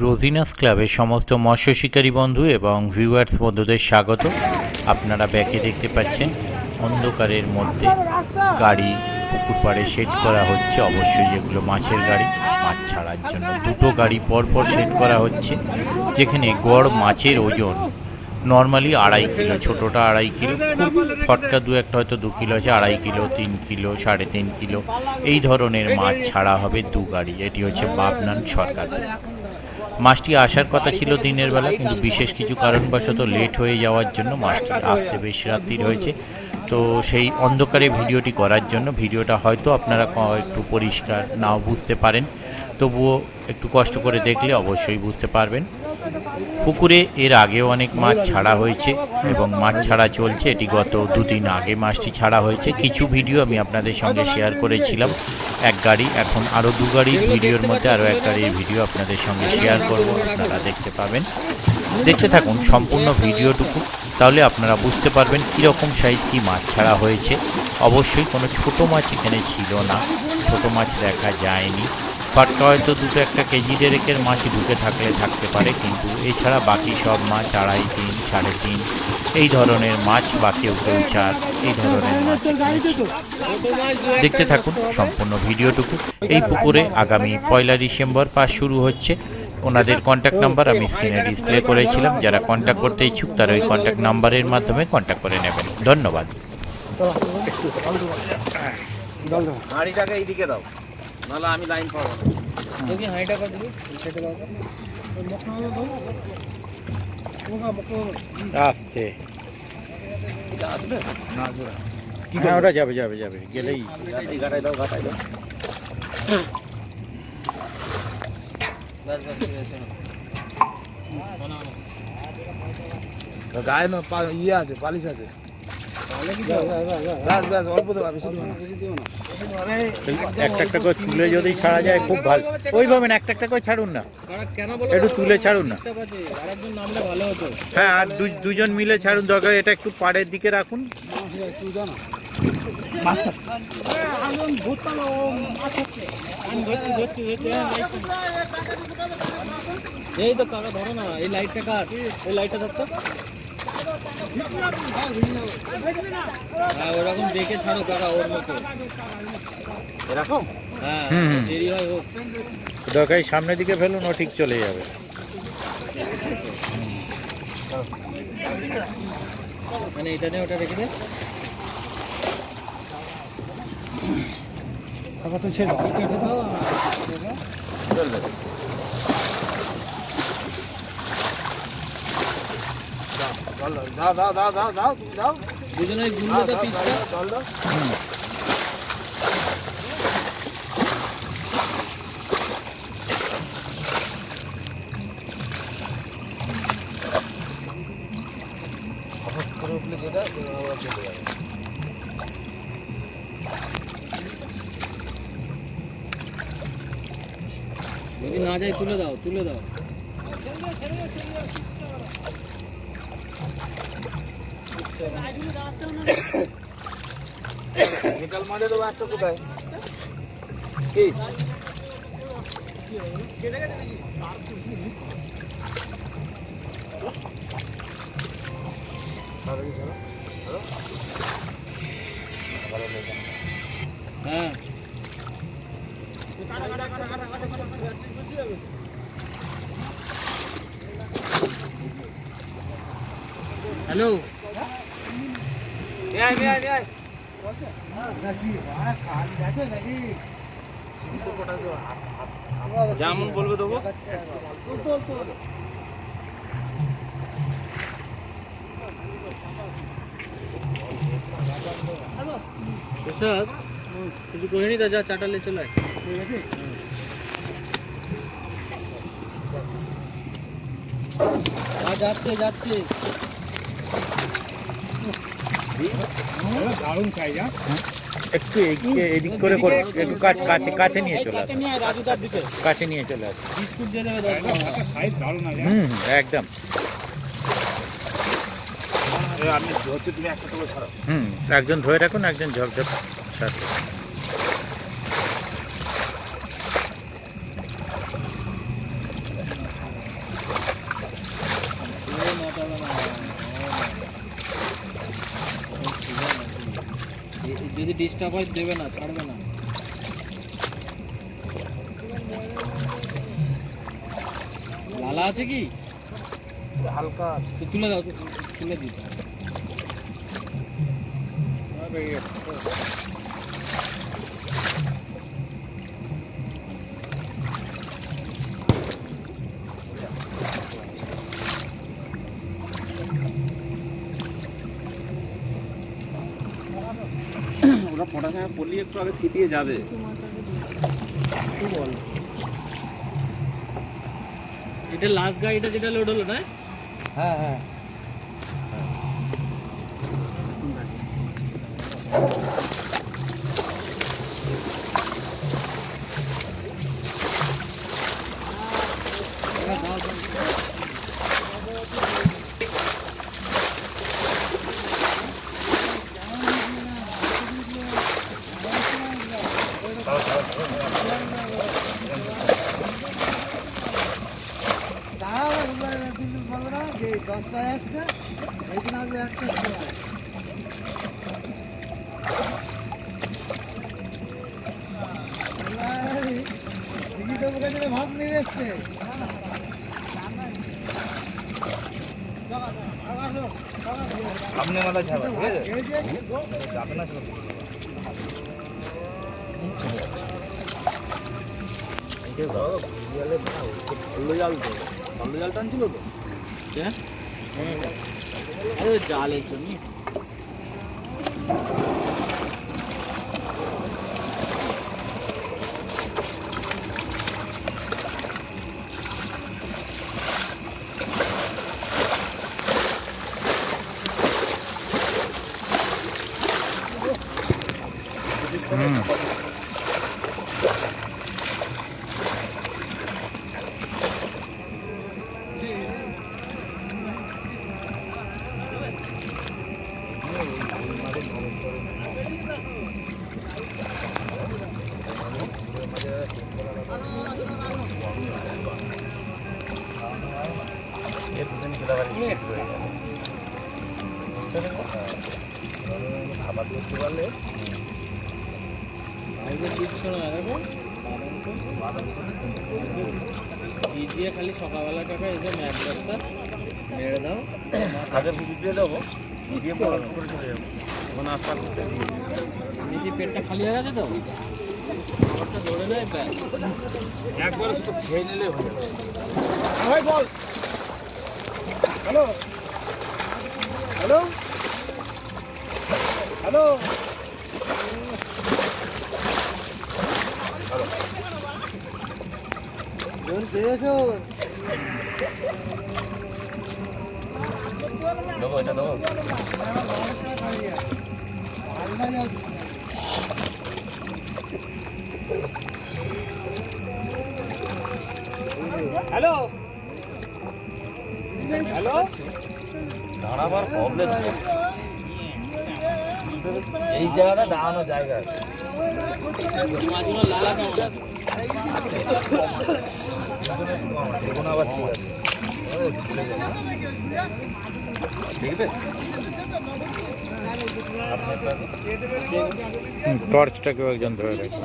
রোজিনাস ক্লাবের সমস্ত মৎস্য শিকারী বন্ধু এবং ভিউয়ার্স বন্ধুদের স্বাগত। আপনারা ব্যাকে দেখতে পাচ্ছেন অন্ধকারের মধ্যে গাড়ি পুকুর পাড়ে সেট করা হচ্ছে। অবশ্যই যেগুলো মাছের গাড়ি, মাছ ছাড়ার জন্য দুটো গাড়ি পরপর সেট করা হচ্ছে, যেখানে গড় মাছের ওজন নর্মালি 2.5 কিলো, ছোটোটা 2.5 কিলো, ফটকা দু একটা হয়তো 2 কিলো আছে, 2.5 কিলো, 3 কিলো, 3.5 কিলো এই ধরনের মাছ ছাড়া হবে দু গাড়ি। এটি হচ্ছে বাগনান সরকার। মাছটি আসার কথা ছিল দিনের বেলা, কিন্তু বিশেষ কিছু কারণবশত লেট হয়ে যাওয়ার জন্য মাছটি আসতে বেশ রাত্রির হয়েছে। তো সেই অন্ধকারে ভিডিওটি করার জন্য ভিডিওটা হয়তো আপনারা একটু পরিষ্কার নাও বুঝতে পারেন, তবুও একটু কষ্ট করে দেখলে অবশ্যই বুঝতে পারবেন। পুকুরে এর আগেও অনেক মাছ ছাড়া হয়েছে এবং মাছ ছাড়া চলছে। এটি গত 2 দিন আগে মাছটি ছাড়া হয়েছে। কিছু ভিডিও আমি আপনাদের সঙ্গে শেয়ার করেছিলাম এক গাড়ি, এখন আরও 2 গাড়ির ভিডিওর মধ্যে আরও এক গাড়ির ভিডিও আপনাদের সঙ্গে শেয়ার করব, আপনারা দেখতে পাবেন। দেখতে থাকুন সম্পূর্ণ ভিডিওটুকু, তাহলে আপনারা বুঝতে পারবেন কীরকম সাইজ কী মাছ ছাড়া হয়েছে। অবশ্যই কোনো ছোটো মাছ এখানে ছিল না, ছোটো মাছ দেখা যায়নি। ফাটকা হয়তো 2-1 কেজি দেড়েকের মাছ ঢুকে থাকতে পারে, কিন্তু এছাড়া বাকি সব মাছ 2.5, 3, 3.5 এই ধরনের মাছ বা কেউ 4 এই ধরনের মাছ। দেখতে থাকুন সম্পূর্ণ ভিডিওটুকু। এই পুকুরে আগামী 1 ডিসেম্বর পাস শুরু হচ্ছে। ওনাদের কন্ট্যাক্ট নাম্বার আমি স্ক্রিনে ডিসপ্লে করেছিলাম, যারা কন্ট্যাক্ট করতে ইচ্ছুক তারা ওই কন্ট্যাক্ট নাম্বারের মাধ্যমে কন্ট্যাক্ট করে নেবেন। ধন্যবাদ। নাহলে আমি লাইন পাবো না। দেখি হাইটা কর দিবি, সেটা দাও। আসছে এটা আসবে না, আসবে কি করে? ওটা যাবে গেলেই গাটাই দাও। গায়ে না ইয়ে আছে, পালিশ আছে। অল্প দেবো, বেশি দিও না। একটা করে তুলে যদি ছাড়া যায় খুব ভালো। ওইভাবে না, একটা করে ছাড়ুন না, একটু তুলে ছাড়ুন না। হ্যাঁ, আর দুজন মিলে ছাড়ুন, দরকার এটা একটু পাড়ের দিকে রাখুন। এই তো কাকা ধরো না, এই লাইটটা কাট, এই লাইটটা ধরতো। হ্যাঁ, ওরকম দেখে ছাড়ো কাকা, ওর মতো এরকম। হ্যাঁ, দেরি হয় হোক, দরকার সামনের দিকে ফেলুন, ও ঠিক চলে যাবে। মানে এটা নিয়ে ওটা রেখে দে। কাকা তো ছেড়ে দাও, চলবে। দাও তুমি দাও, দুজনে গুলো দাও, পিসটা জল দাও। যদি না যায় তুলে দাও। বিকাল মাঠে দেবো একটা, কোথায় কি হ্যাঁ, হ্যালো, যেমন বলবে দেবো। এসব কিছু করিনি তো, যা চাটালে চলে যাচ্ছে। দারুণ সাইজ। একটু এদিক করে একটু কাছে নিয়ে চলে আসে, কাছে নিয়ে চলে আসে। বিস্কুট দিয়ে দেবে, সাইজ দারুণ আছে। একদম। আপনি ধরতে, তুমি একটা করে ছাড়ো। একজন ধরে রাখুন, একজন ঝপঝপ ছাড়ুন। যদি ডিস্টার্ব হয় দেবে না, ছাড়বে না। লালা আছে কি? হালকা তো তুলে দাও, তুলে দিতে ওরা পড়াশোনা করলে একটু আগে থিতিয়ে যাবে। বল, এটা লাস্ট গাড়িটা যেটা লোড হলো না? হ্যাঁ হ্যাঁ ভাত নিয়ে এসছে। সামনে মাথা ছাড়া, ঠিক আছে? যাবে না শুধু। জাল টানছিল তো? হ্যাঁ, আরে জালের জন্য। খাবার করতে পারলে দিয়ে খালি সকালবেলা টাকা এসে ম্যাপ রাস্তা মেরে দাও, আগে ভিজিট দিয়ে দেবো, দিয়ে পড়াশোনা করে চলে যাবো। ওখানে আস্তে আস্তে এমনি পেটটা খালি হয়ে গেছে তো, খাবারটা ধরে নেয় ব্যাস, একবারে শুধু খেয়ে নিলে হয়ে যাবে। ভাই বল। হ্যালো হ্যালো হ্যালো দেবো, এটা দেবো। হ্যালো হ্যালো দাঁড়াবার প্রবলেম, এই জায়গাটা দাঁড়ানো জায়গা আছে। মাঝখানে লালা কেমন আছে? দেখুন আবার ঠিক আছে, ভুলে যাবে দেখবে। টর্চটাকেও একজন ধরে রাখে।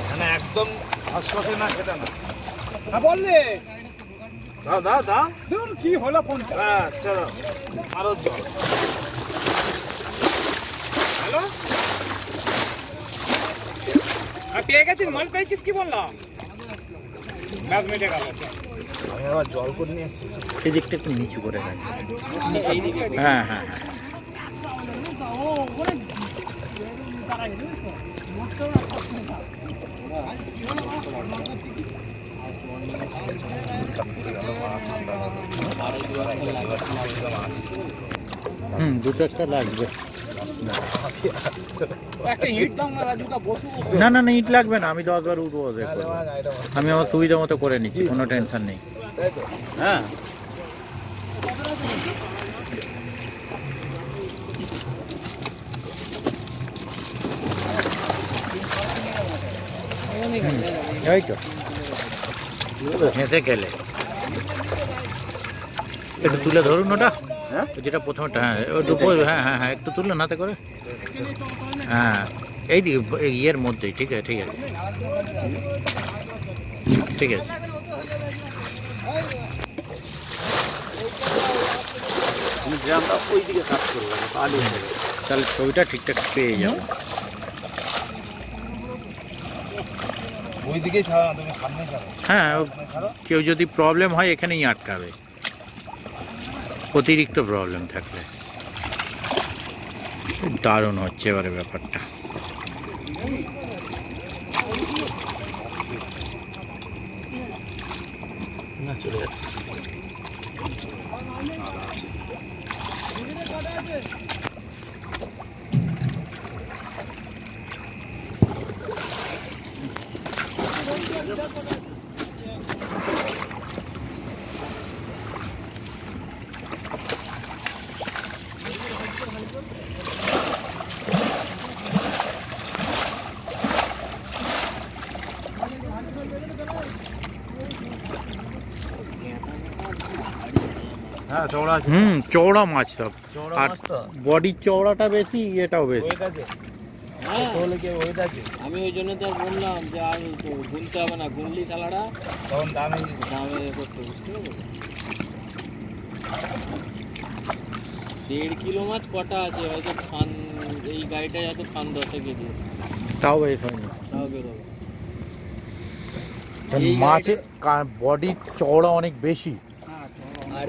মানে একদম হাসপাতালে না, সেটা না। হ্যাঁ বললে দাও দাও দাও, দূর কি হলো ফোনটা। হ্যাঁ চলো আরো জল। হ্যালো পেয়ে গেছিস, মাল পেয়েছিস? কি বললাম 10 মিনিটে গেল। আমি আবার জল করে নিয়ে এসেছি। সেদিকটা একটু নিচু করে রাখে। এইদিকে হ্যাঁ হ্যাঁ হ্যাঁ, দুটো একটা লাগবে। একটা হিট দাও না রাজুকা, বসু। না না না, ইট লাগবে না, আমি 10 বার উঠবো, আমি আমার সুবিধা মতো করে নিচ্ছি, কোনো টেনশন নেই। হ্যাঁ এই তো হেঁটে গেলে একটু তুলে ধরুন ওটা, হ্যাঁ যেটা প্রথমটা। হ্যাঁ ওটা হ্যাঁ হ্যাঁ হ্যাঁ একটু তুলুন হাতে করে। হ্যাঁ এই ইয়ের মধ্যেই, ঠিক আছে ঠিক আছে ঠিক আছে। আমি গ্রামটা ওই দিকে কাজ করবো আলু থেকে। তাহলে ছবিটা ঠিকঠাক পেয়ে যাবো। ওই দিকেই ছাড়ো না, তুমি সামনে ছাড়ো। হ্যাঁ কেউ যদি প্রবলেম হয় এখানেই আটকাবে, অতিরিক্ত প্রবলেম থাকলে। দারুণ হচ্ছে এবারে ব্যাপারটা। না চলে যাচ্ছে। হ্যাঁ চওড়া আছে। চওড়া মাছ সব, চওড়া আর মাছ তো। বডির চওড়াটা বেশি, এটাও বেশি। ওয়েট আছে। তাহলে কি ওয়েট আছে? আমি ওই জন্য তো বললাম যে আর গুনতে হবে না, গুনলি চালাটা তখন দামে দামে করতে, বুঝতে পারবে। 1.5 কিলো মাছ কটা আছে হয়তো, খান এই গাড়িটায় হয়তো খান 10 কেজি এসছে, তাও বেশ হয়নি। তাও বেরোবে। মাছের বডির চওড়া অনেক বেশি। আর